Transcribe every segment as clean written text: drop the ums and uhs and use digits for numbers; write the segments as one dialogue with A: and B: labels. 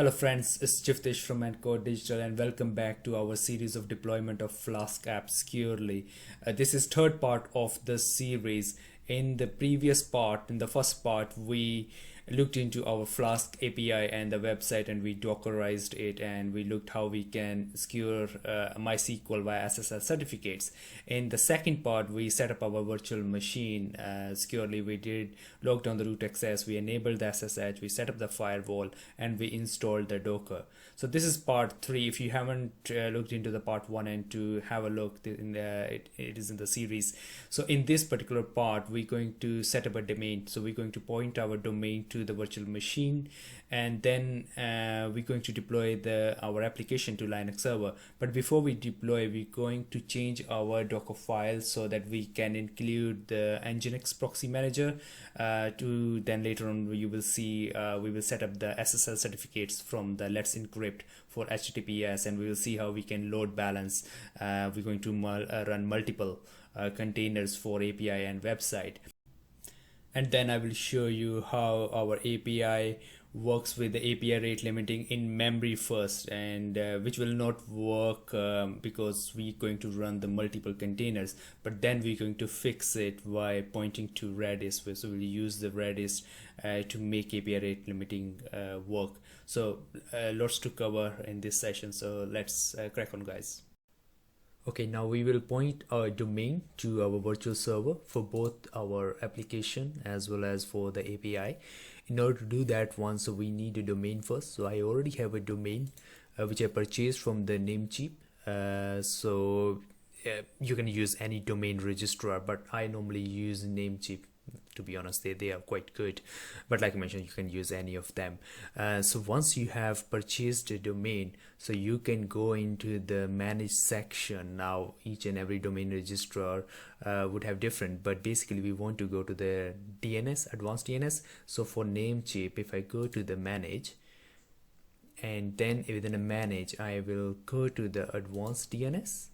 A: Hello friends, it's Jiftesh from Encode Digital and welcome back to our series of deployment of Flask apps securely. This is third part of the series. In the previous part, in the first part, we looked into our Flask API and the website, and we dockerized it, and we looked how we can secure MySQL via SSL certificates. In the second part, we set up our virtual machine securely. We did log down the root access, we enabled the SSH, we set up the firewall, and we installed the Docker. So this is part 3. If you haven't looked into the part 1 and 2, have a look. It is in the series. So in this particular part, we're going to set up a domain. So we're going to point our domain to the virtual machine, and then we're going to deploy our application to Linux server. But before we deploy, we're going to change our Docker file so that we can include the Nginx proxy manager. Then later on you will see we will set up the SSL certificates from the Let's Encrypt for HTTPS, and we will see how we can load balance. We're going to run multiple containers for API and website. And then I will show you how our API works with the API rate limiting in memory first, and which will not work because we're going to run the multiple containers, but then we're going to fix it by pointing to Redis. So we'll use the Redis to make API rate limiting work. So lots to cover in this session, so let's crack on, guys. Okay, now we will point our domain to our virtual server for both our application as well as for the API. In order to do that so we need a domain first. So I already have a domain which I purchased from the Namecheap. You can use any domain registrar, but I normally use Namecheap. To be honest, they are quite good, but like I mentioned, you can use any of them. So once you have purchased a domain, so you can go into the manage section. Now each and every domain registrar would have different, but basically we want to go to the DNS, advanced DNS. So for Namecheap, if I go to the manage, and then within a manage, I will go to the advanced DNS.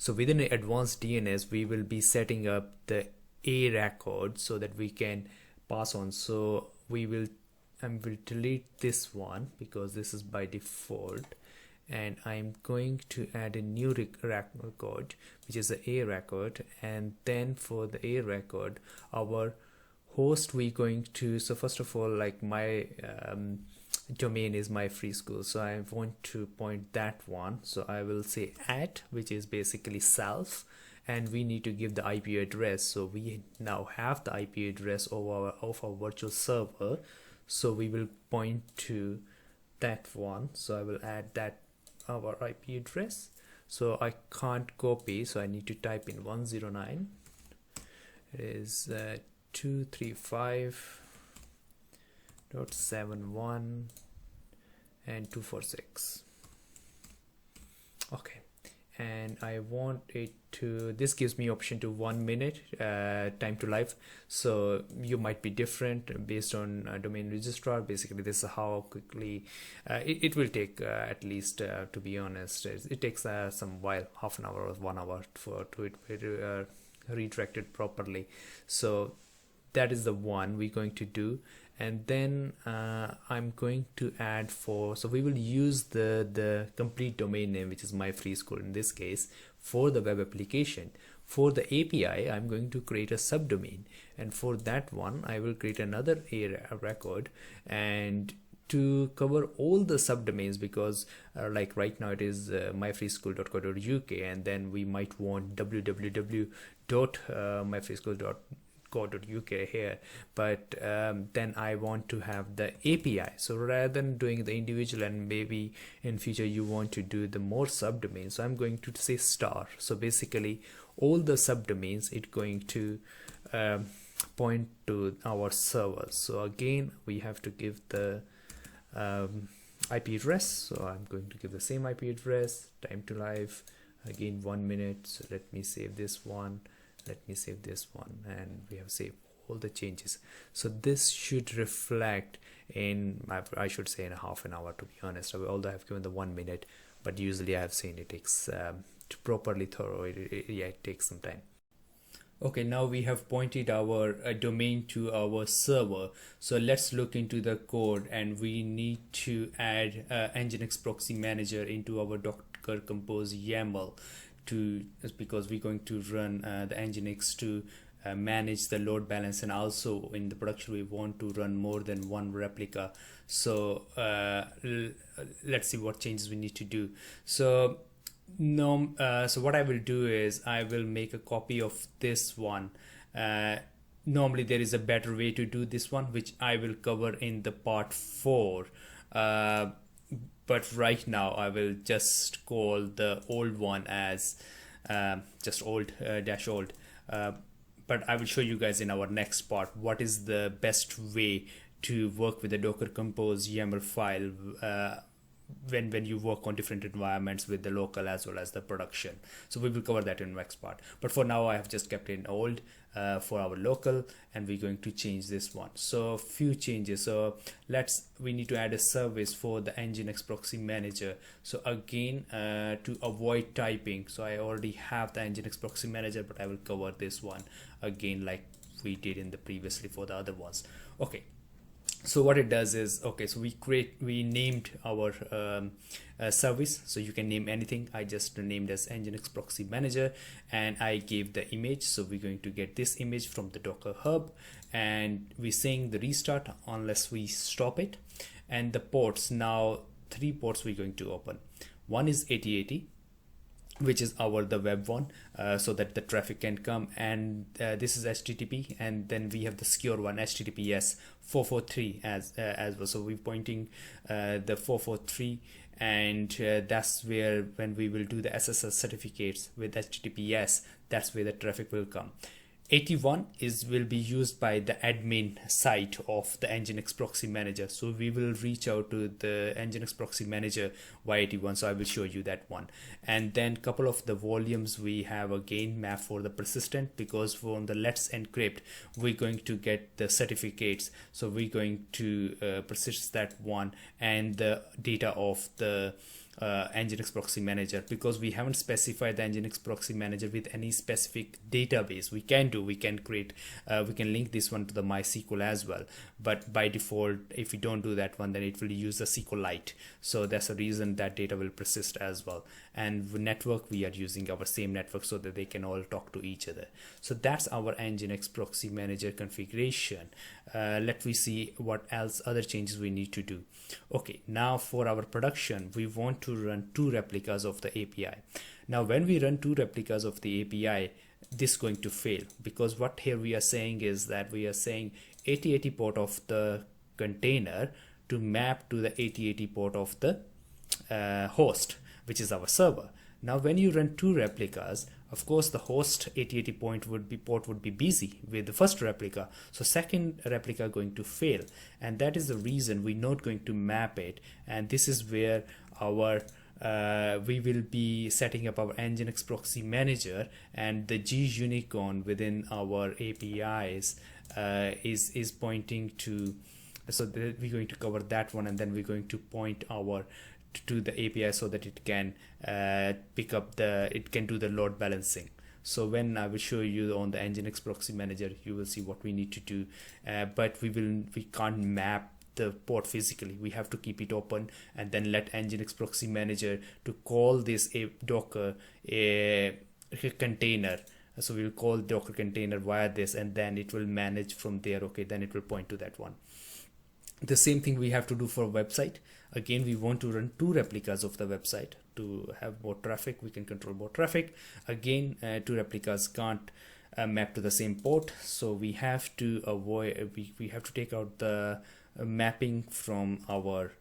A: So within the advanced DNS, we will be setting up the A record so that we can pass on. So I will delete this one because this is by default, and I'm going to add a new record, which is the A record. And then for the A record, our host, we're going to, so first of all, like my domain is my free school, so I want to point that one. So I will say @ which is basically self, and we need to give the IP address. So we now have the IP address of our virtual server, so we will point to that one. So I will add that our IP address. So I can't copy, so I need to type in 109. It is 235.71 and 246. Okay, and I want it to, this gives me option to 1 minute time to live. So you might be different based on domain registrar. Basically this is how quickly it will take, at least to be honest, it takes some while, half an hour or 1 hour to it redirected properly. So that is the one we're going to do. And then I'm going to add so we will use the complete domain name, which is my free school in this case, for the web application. For the API, I'm going to create a subdomain, and for that one I will create another A record, and to cover all the subdomains, because like right now it is myfreeschool.co.uk, and then we might want www.myfreeschool.co.uk here, but then I want to have the API. So rather than doing the individual, and maybe in future you want to do the more subdomains, so I'm going to say star. So basically all the subdomains, it's going to point to our servers. So again we have to give the IP address. So I'm going to give the same IP address, time to live, again 1 minute. So let me save this one, let me save this one, and we have saved all the changes. So this should reflect in, I should say, in half an hour, to be honest, although I have given the 1 minute, but usually I have seen it takes to properly thorough it takes some time. Okay, now we have pointed our domain to our server. So let's look into the code, and we need to add Nginx proxy manager into our docker-compose YAML because we're going to run the Nginx to manage the load balance, and also in the production we want to run more than one replica. So let's see what changes we need to do. So no, so what I will do is I will make a copy of this one. Normally there is a better way to do this one, which I will cover in the part 4. But right now I will just call the old one as just old dash old. But I will show you guys in our next part what is the best way to work with the docker-compose YAML file when you work on different environments with the local as well as the production. So we will cover that in the next part, but for now I have just kept it in old for our local, and we're going to change this one. So few changes. So we need to add a service for the Nginx proxy manager. So again, to avoid typing, so I already have the Nginx proxy manager, but I will cover this one again like we did in the previously for the other ones. Okay, so what it does is, okay, so we named our service. So you can name anything. I just named as Nginx proxy manager, and I gave the image. So we're going to get this image from the Docker hub, and we're saying the restart unless we stop it. And the ports, now 3 ports we're going to open. One is 8080, which is the web one, so that the traffic can come, and this is HTTP, and then we have the secure one, HTTPS 443 as well. So we're pointing the 443, and that's where when we will do the SSL certificates with HTTPS, that's where the traffic will come. 81 will be used by the admin site of the Nginx proxy manager. So we will reach out to the Nginx proxy manager via 81. So I will show you that one. And then couple of the volumes we have again mapped for the persistent, because from the let's encrypt we're going to get the certificates. So we're going to persist that one and the data of the Nginx proxy manager, because we haven't specified the Nginx proxy manager with any specific database. We can create we can link this one to the MySQL as well, but by default if we don't do that one, then it will use the SQLite. So that's the reason that data will persist as well. And network, we are using our same network so that they can all talk to each other. So that's our Nginx proxy manager configuration. Let me see what else other changes we need to do. Okay, now for our production we want to run 2 replicas of the API. Now when we run 2 replicas of the API, this is going to fail, because what here we are saying is that we are saying 8080 port of the container to map to the 8080 port of the host, which is our server. Now when you run 2 replicas, of course the host 8080 port would be busy with the first replica, so second replica going to fail, and that is the reason we're not going to map it. And this is where our we will be setting up our Nginx proxy manager, and the G-unicorn within our APIs is pointing to, so we're going to cover that one, and then we're going to point our to the API so that it can pick up it can do the load balancing. So when I will show you on the Nginx proxy manager, you will see what we need to do, but we can't map the port physically. We have to keep it open and then let Nginx proxy manager to call this a Docker container. So we'll call Docker container via this, and then it will manage from there. Okay, then it will point to that one. The same thing we have to do for a website. Again, we want to run 2 replicas of the website to have more traffic. We can control more traffic. Again, 2 replicas can't map to the same port, so we have to avoid we have to take out the mapping from our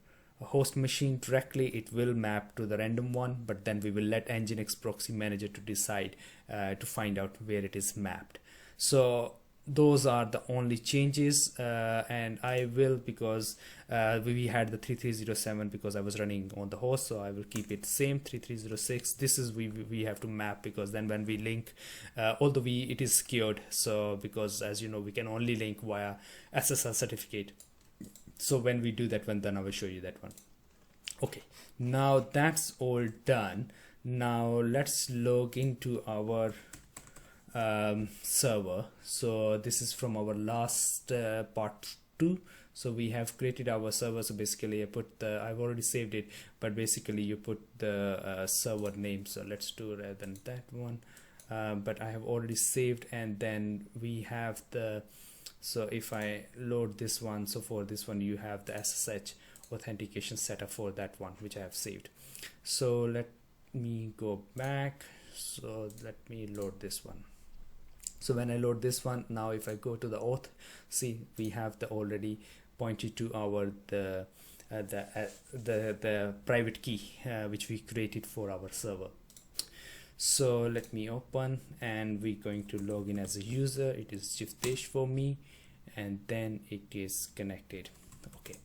A: host machine directly. It will map to the random one, but then we will let Nginx proxy manager to decide to find out where it is mapped. So those are the only changes, and I will, because we had the 3307 because I was running on the host, so I will keep it same 3306. This is we have to map, because then when we link, although it is secured, so because as you know we can only link via SSL certificate. So when we do that one, then I will show you that one. Okay, now that's all done. Now let's log into our server. So this is from our last part 2. So we have created our server. So basically I put the, I've already saved it, but basically you put the server name. So let's do rather than that one, but I have already saved. And then we have the, so if I load this one, so for this one you have the SSH authentication setup for that one, which I have saved. So let me go back. So let me load this one. So when I load this one, now if I go to the auth, see we have the already pointed to our the private key which we created for our server. So let me open, and we're going to log in as a user. It is Jiftesh for me, and then it is connected. Okay,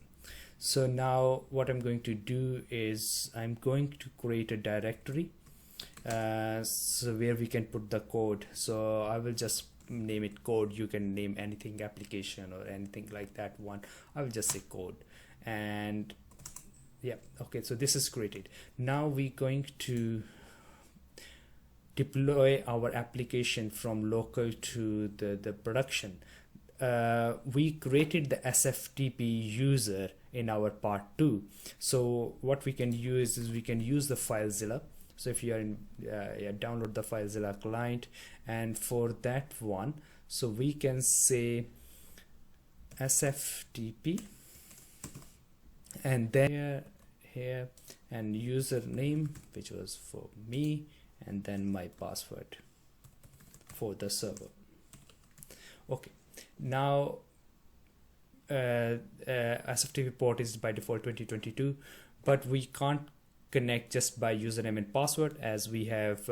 A: so now what I'm going to do is I'm going to create a directory so where we can put the code. So I will just name it code. You can name anything, application or anything like that one. I will just say code. And yeah, okay, so this is created. Now we're going to deploy our application from local to the production. We created the SFTP user in our part 2. So what we can use is we can use the FileZilla. So if you are in download the FileZilla client, and for that one, so we can say SFTP, and then here and username, which was for me, and then my password for the server. Okay, now SFTP port is by default 2022, but we can't connect just by username and password, as we have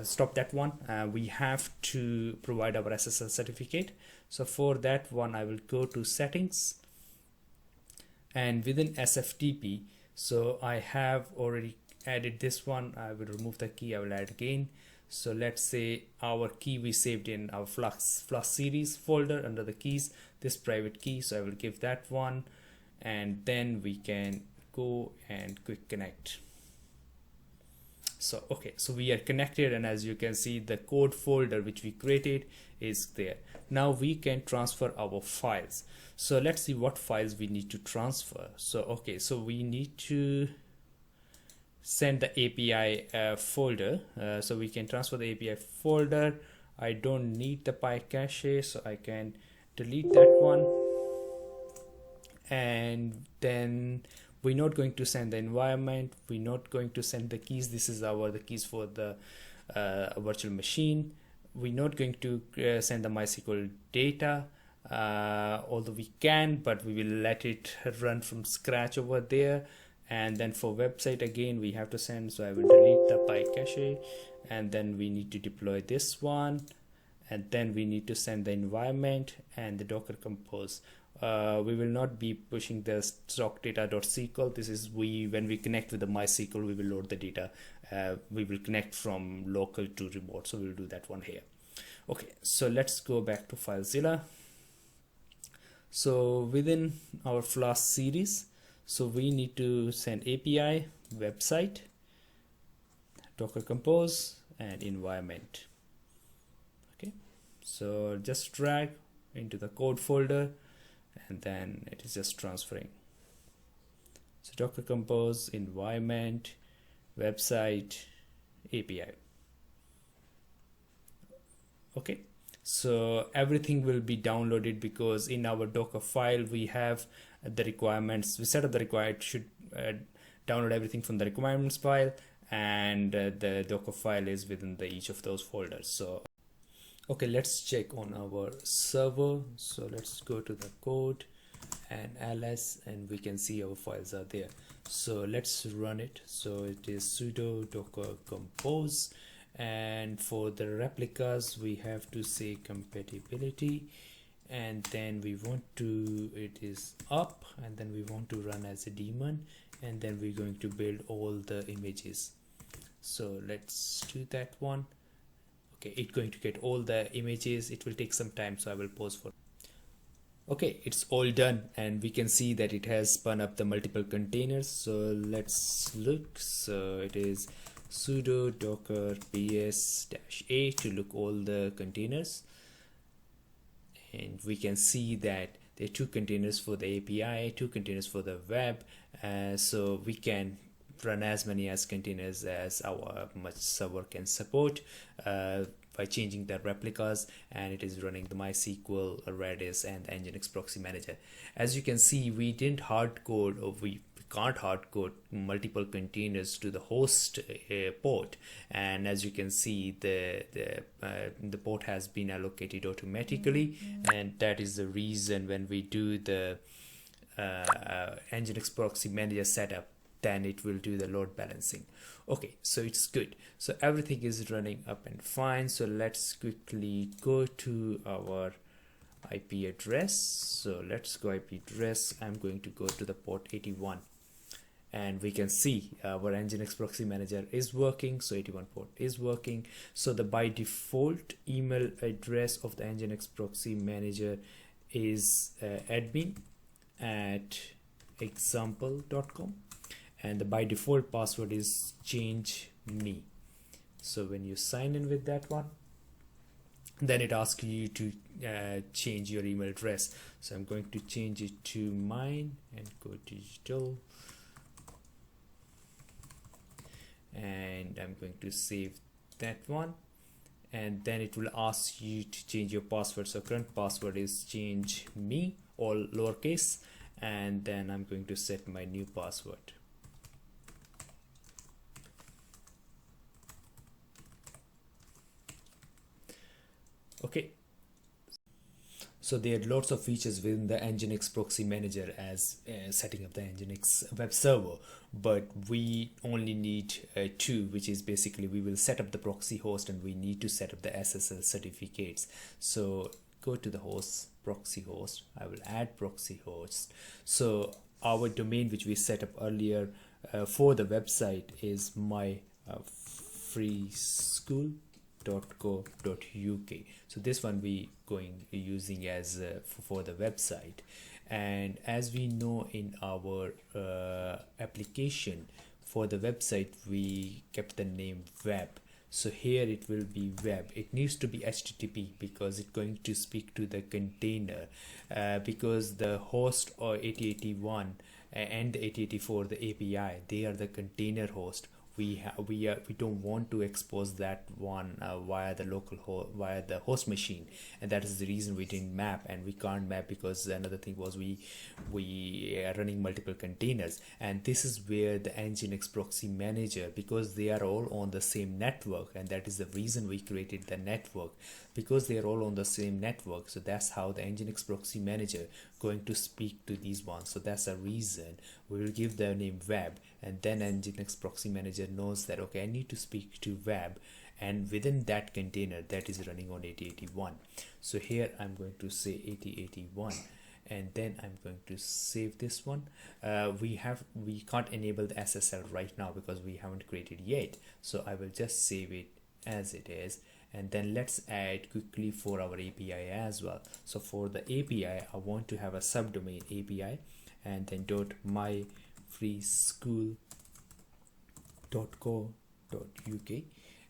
A: stopped that one. We have to provide our SSL certificate. So for that one, I will go to settings, and within SFTP, so I have already added this one. I will remove the key, I will add again. So let's say our key we saved in our Flask series folder under the keys, this private key. So I will give that one, and then we can go and quick connect. So okay, so we are connected, and as you can see, the code folder which we created is there. Now we can transfer our files. So let's see what files we need to transfer. So okay, so we need to send the API folder. So we can transfer the API folder. I don't need the PyCache, so I can delete that one. And then we're not going to send the environment, we're not going to send the keys. This is the keys for the virtual machine. We're not going to send the MySQL data, although we can, but we will let it run from scratch over there. And then for website, again we have to send, so I will delete the PyCache, and then we need to deploy this one, and then we need to send the environment and the docker compose. We will not be pushing the stock data.sql. This is when we connect with the MySQL, we will load the data. We will connect from local to remote, so we'll do that one here. Okay, so let's go back to FileZilla. So within our Flask series, so we need to send API, website, docker compose, and environment. Okay, so just drag into the code folder, and then it is just transferring. So docker compose, environment, website, API. Okay, so everything will be downloaded, because in our Docker file we have the requirements. We set up the required should download everything from the requirements file, and the Docker file is within each of those folders. So okay, let's check on our server. So let's go to the code and ls, and we can see our files are there. So let's run it. So it is sudo docker compose, and for the replicas we have to say compatibility, and then we want to, it is up, and then we want to run as a daemon, and then we're going to build all the images. So let's do that one. Okay, it's going to get all the images. It will take some time, so I will pause for. Okay, it's all done, and we can see that it has spun up the multiple containers. So let's look. So it is sudo docker ps-a to look all the containers, and we can see that there are 2 containers for the API, 2 containers for the web, so we can run as many as containers as our much server can support by changing the replicas, and it is running the MySQL, Redis, and the Nginx proxy manager. As you can see, we didn't hard code, or we can't hard code multiple containers to the host port, and as you can see, the port has been allocated automatically, and that is the reason when we do the Nginx proxy manager setup, then it will do the load balancing. Okay, so it's good. So everything is running up and fine. So let's quickly go to our IP address. So let's go IP address. I'm going to go to the port 81, and we can see our Nginx proxy manager is working. So 81 port is working. So the by default email address of the Nginx proxy manager is admin@example.com, and the by default password is change me. So when you sign in with that one, then it asks you to change your email address. So I'm going to change it to mine and go digital, and I'm going to save that one, and then it will ask you to change your password. So current password is change me, all lowercase, and then I'm going to set my new password. Okay, so there are lots of features within the Nginx proxy manager as setting up the Nginx web server, but we only need 2, which is basically we will set up the proxy host and we need to set up the SSL certificates. So go to the host, proxy host. I will add proxy host. So our domain which we set up earlier for the website is myfreeschool.co.uk. So this one we using as for the website, and as we know in our application for the website we kept the name web. So here it will be web. It needs to be HTTP because it's going to speak to the container, because the host or 8081 and the 8084, the API, they are the container host. We don't want to expose that one via the host machine, and that is the reason we didn't map, and we can't map because another thing was we are running multiple containers, and this is where the Nginx proxy manager, because they are all on the same network, and that is the reason we created the network, because they are all on the same network. So that's how the Nginx proxy manager going to speak to these ones. So that's a reason we will give the name web, and then Nginx proxy manager knows that okay, I need to speak to web, and within that container that is running on 8081. So here I'm going to say 8081, and then I'm going to save this one. We can't enable the SSL right now because we haven't created yet, so I will just save it as it is. And then let's add quickly for our API as well. So for the API, I want to have a subdomain API, and then .myfreeschool.co.uk,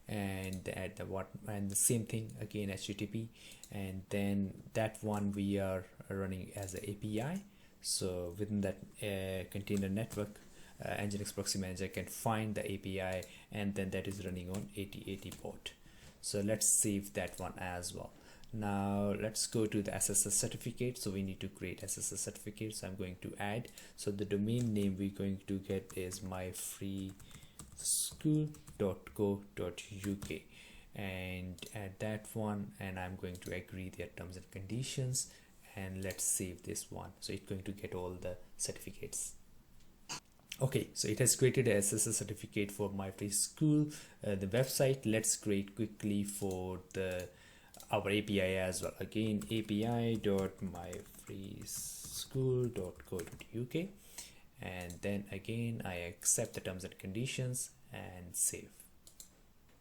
A: and add the what, and the same thing again, HTTP, and then that one we are running as an API. So within that container network, Nginx proxy manager can find the API, and then that is running on 8080 port. So let's save that one as well. Now let's go to the SSL certificate. So we need to create SSL certificate. So I'm going to add. So the domain name we're going to get is myfreeschool.co.uk, and add that one, and I'm going to agree their terms and conditions, and let's save this one. So it's going to get all the certificates. Okay, so it has created a SSL certificate for MyFreeSchool, the website. Let's create quickly for our API as well. Again, api.myfreeschool.co.uk, and then again I accept the terms and conditions and save.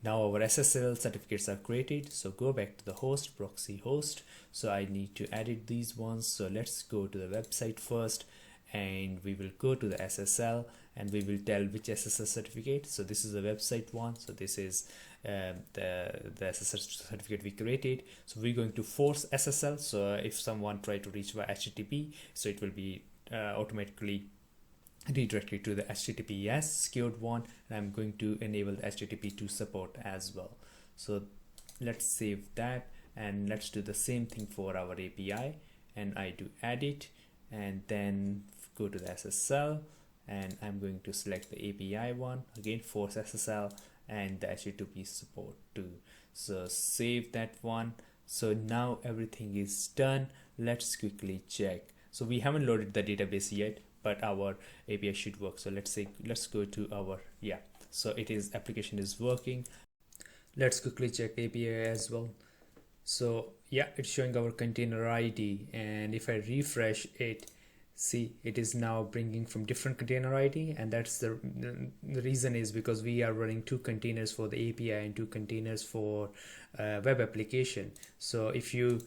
A: Now our SSL certificates are created. So go back to the host, proxy host. So I need to edit these ones. So let's go to the website first, and we will go to the SSL and we will tell which SSL certificate. So this is a website one, so this is the SSL certificate we created. So we're going to force SSL, so if someone try to reach via HTTP, so it will be automatically redirected to the HTTPS secured one, and I'm going to enable the HTTP2 support as well. So let's save that and let's do the same thing for our API, and I do edit and then go to the SSL, and I'm going to select the API one, again force SSL and the HTTP support too. So save that one. So now everything is done. Let's quickly check. So we haven't loaded the database yet, but our API should work. So let's go to our, so it is, application is working. Let's quickly check API as well. So yeah, it's showing our container ID, and if I refresh it, see, it is now bringing from different container ID, and that's the reason is because we are running 2 containers for the API and 2 containers for web application. So if you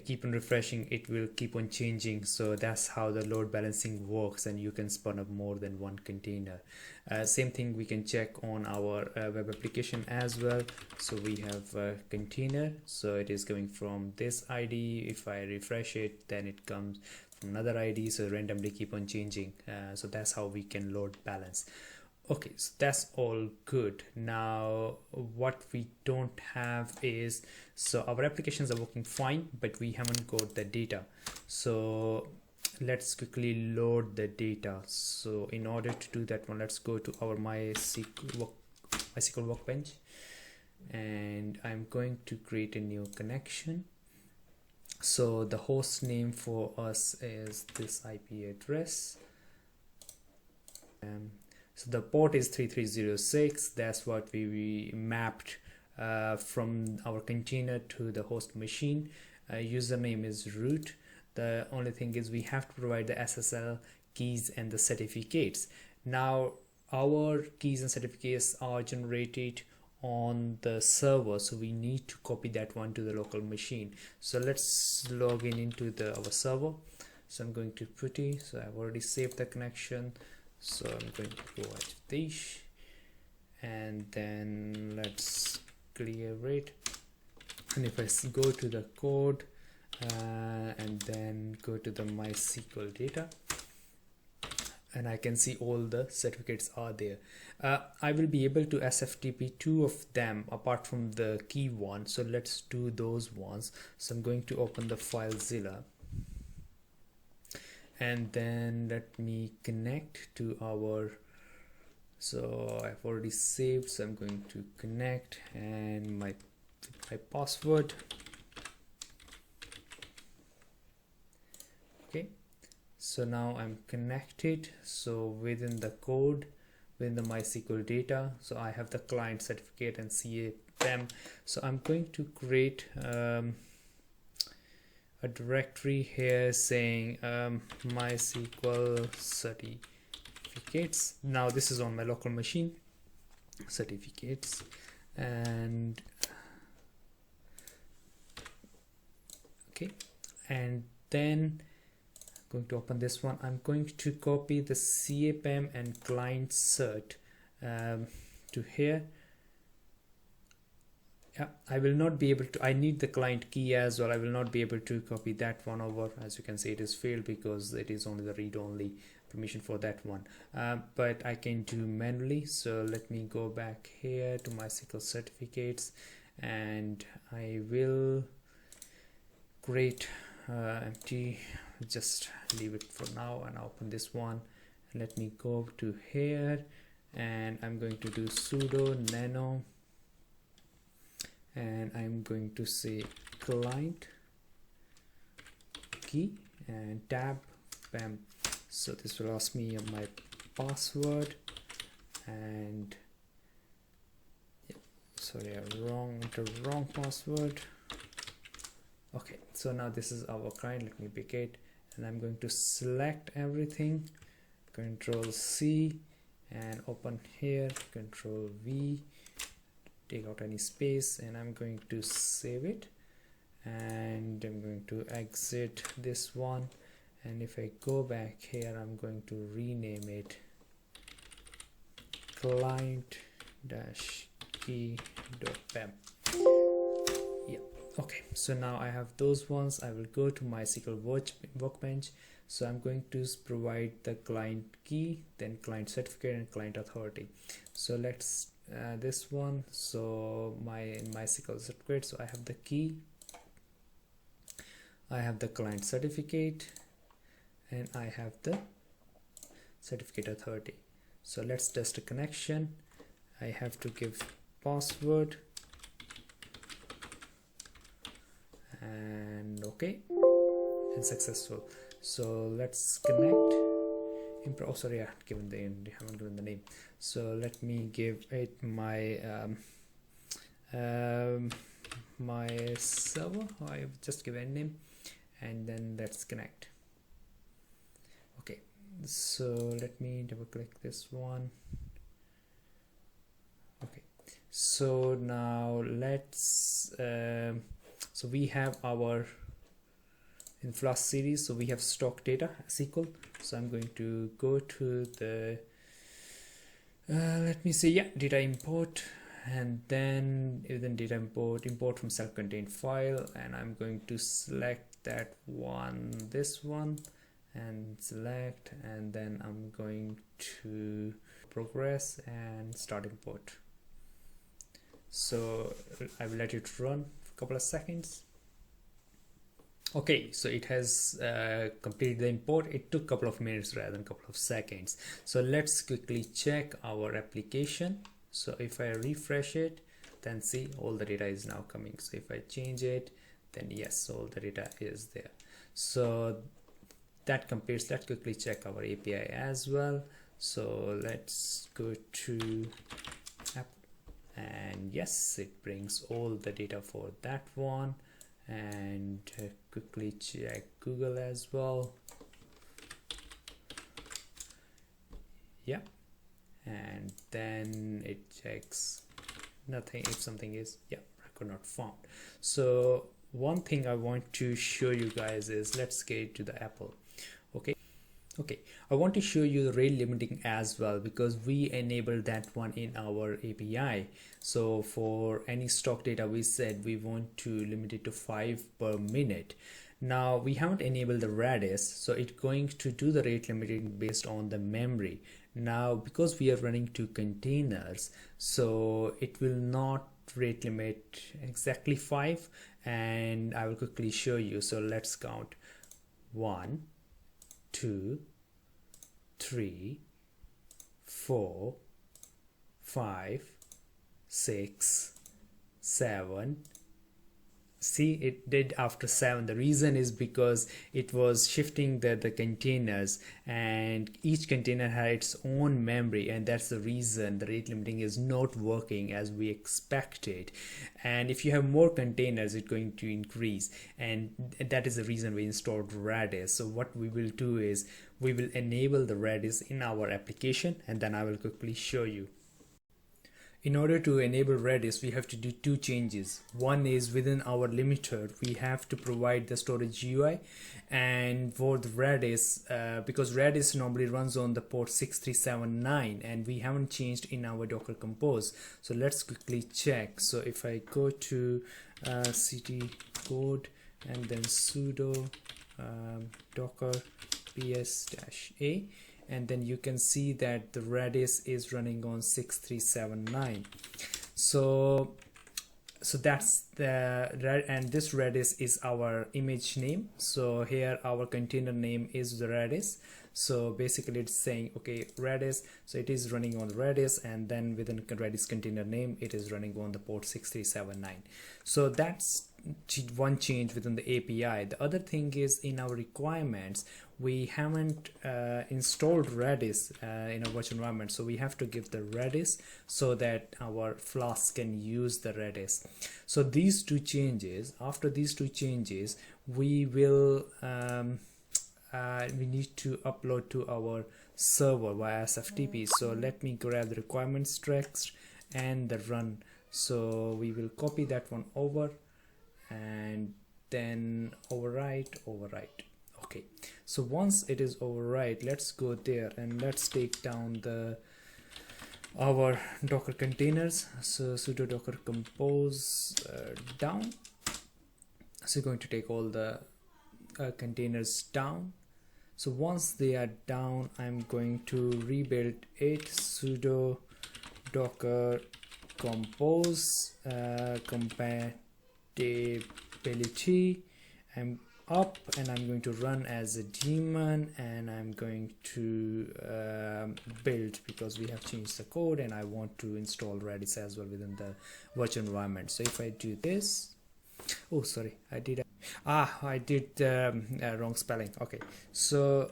A: keep on refreshing, it will keep on changing. So that's how the load balancing works, and you can spin up more than 1 container. Same thing we can check on our web application as well. So we have a container, so it is coming from this ID. If I refresh it, then it comes from another ID, so randomly keep on changing. So that's how we can load balance. Okay, so that's all good. Now what we don't have is, so our applications are working fine, but we haven't got the data. So let's quickly load the data. So in order to do that one, let's go to our MySQL workbench, and I'm going to create a new connection. So the host name for us is this IP address. So the port is 3306. That's what we mapped from our container to the host machine. Username is root. The only thing is we have to provide the SSL keys and the certificates. Now our keys and certificates are generated on the server, so we need to copy that one to the local machine. So let's log in into our server. So I'm going to putty, so I've already saved the connection, so I'm going to go at this, and then let's clear it. And if I go to the code and then go to the MySQL data, and I can see all the certificates are there. I will be able to SFTP 2 of them apart from the key one. So let's do those ones. So I'm going to open the FileZilla, and then let me connect to our, so I've already saved, so I'm going to connect, and my password. Okay, so now I'm connected. So within the code, within the MySQL data, so I have the client certificate and CAPM. So I'm going to create a directory here saying MySQL certificates. Now this is on my local machine, certificates, and okay, and then going to open this one. I'm going to copy the CAPM and client cert to here. Yeah, I will not be able to, I need the client key as well. I will not be able to copy that one over. As you can see, it is failed because it is only the read-only permission for that one, but I can do manually. So let me go back here to MySQL certificates, and I will create empty, just leave it for now, and open this one. Let me go to here, and I'm going to do sudo nano, and I'm going to say client key and tab, bam. So this will ask me my password, and sorry, the wrong password. Okay, so now this is our client. Let me pick it, and I'm going to select everything, Control C, and open here, Control V, take out any space, and I'm going to save it, and I'm going to exit this one, and if I go back here, I'm going to rename it client-key.pem. yeah, okay, so now I have those ones. I will go to MySQL workbench. So I'm going to provide the client key, then client certificate, and client authority. So let's this one. So my MySQL certificate, so I have the key, I have the client certificate, and I have the certificate authority. So let's test a connection. I have to give password, and okay, and successful. So let's connect. Oh, sorry, I haven't given the name. So let me give it my my server. I just give a name, and then let's connect. Okay, so let me double click this one. Okay, so now let's so we have our in Flask series, so we have stock data SQL. So I'm going to go to the let me see, yeah, data import, and then within data import from self-contained file, and I'm going to select that one, this one, and select, and then I'm going to progress and start import. So I will let it run for a couple of seconds. Okay, so it has completed the import. It took a couple of minutes rather than a couple of seconds. So let's quickly check our application. So if I refresh it, then see all the data is now coming. So if I change it, then yes, all the data is there. So that completes. Let's quickly check our API as well. So let's go to app, and yes, it brings all the data for that one. And quickly check Google as well. Yeah, and then it checks nothing. If something is, yeah, record not found. So one thing I want to show you guys is, let's get to the Apple. Okay, I want to show you the rate limiting as well, because we enabled that one in our API. So for any stock data, we said we want to limit it to 5 per minute. Now we haven't enabled the Redis, so it's going to do the rate limiting based on the memory. Now because we are running 2 containers, so it will not rate limit exactly 5, and I will quickly show you. So let's count 1, 2, 3, 4, 5, 6, 7. See, it did after 7. The reason is because it was shifting the containers, and each container had its own memory, and that's the reason the rate limiting is not working as we expected. And if you have more containers, it's going to increase, and that is the reason we installed Redis. So what we will do is we will enable the Redis in our application, and then I will quickly show you. In order to enable Redis, we have to do 2 changes. One is within our limiter, we have to provide the storage UI, and for the Redis, because Redis normally runs on the port 6379, and we haven't changed in our Docker Compose. So let's quickly check. So if I go to cd code and then sudo docker ps-a, and then you can see that the Redis is running on 6379. So that's the, and this Redis is our image name. So here our container name is the Redis. So basically it's saying, okay, Redis, so it is running on Redis, and then within Redis container name, it is running on the port 6379. So that's one change within the API. The other thing is, in our requirements, we haven't installed Redis in a virtual environment, so we have to give the Redis so that our Flask can use the Redis. So these 2 changes, after these 2 changes, we will we need to upload to our server via SFTP. So let me grab the requirements text and the run. So we will copy that one over and then overwrite. Okay, So once it is overwrite, let's go there and let's take down our Docker containers. So sudo docker compose down. So you're going to take all the containers down. So once they are down, I'm going to rebuild it. Sudo docker compose compatibility. I'm up and I'm going to run as a daemon, and I'm going to build, because we have changed the code and I want to install Redis as well within the virtual environment. So if I do this, oh sorry, I did wrong spelling. Okay, so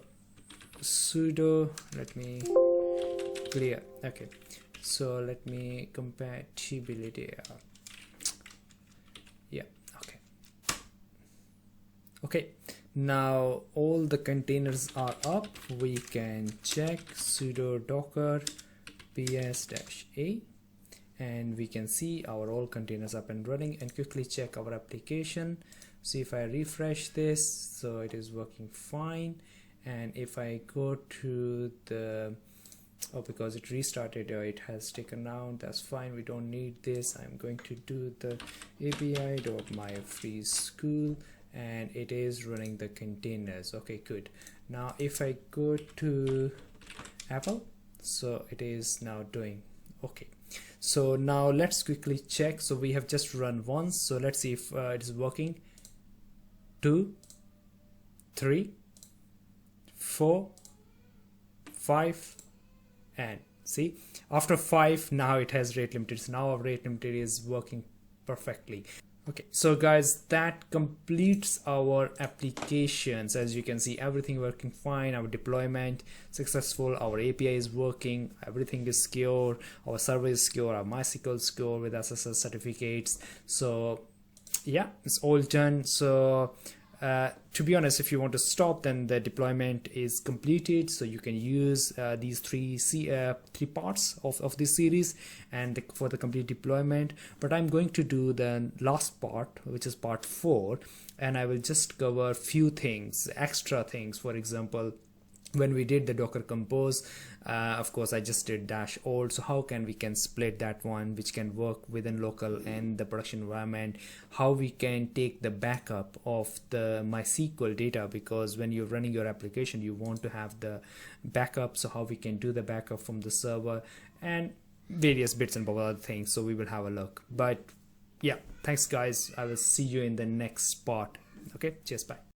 A: sudo, let me clear. Okay, so let me compatibility. Yeah, okay, now all the containers are up. We can check sudo docker ps-a, and we can see our all containers up and running, and quickly check our application. See if I refresh this, so it is working fine. And if I go to the, oh, because it restarted, it has taken out, that's fine, we don't need this. I'm going to do the api.myfreeschool, and it is running the containers. Okay, good. Now if I go to Apple, so it is now doing okay. So now let's quickly check. So we have just run once, so let's see if it is working. 2, 3, 4, 5, and see, after 5 now it has rate limited. So now our rate limited is working perfectly. Okay, so guys, that completes our applications. As you can see, everything working fine, our deployment successful, our API is working, everything is secure, our server is secure, our MySQL is secure with SSL certificates. So yeah, it's all done. So to be honest, if you want to stop, then the deployment is completed. So you can use these three parts of this series and for the complete deployment. But I'm going to do the last part, which is part 4, and I will just cover few things, extra things. For example, when we did the docker compose, of course I just did -old. So how can we split that one, which can work within local and the production environment. How we can take the backup of the MySQL data, because when you're running your application you want to have the backup. So how we can do the backup from the server, and various bits and other things. So we will have a look. But yeah, thanks guys, I will see you in the next part. Okay, cheers, bye.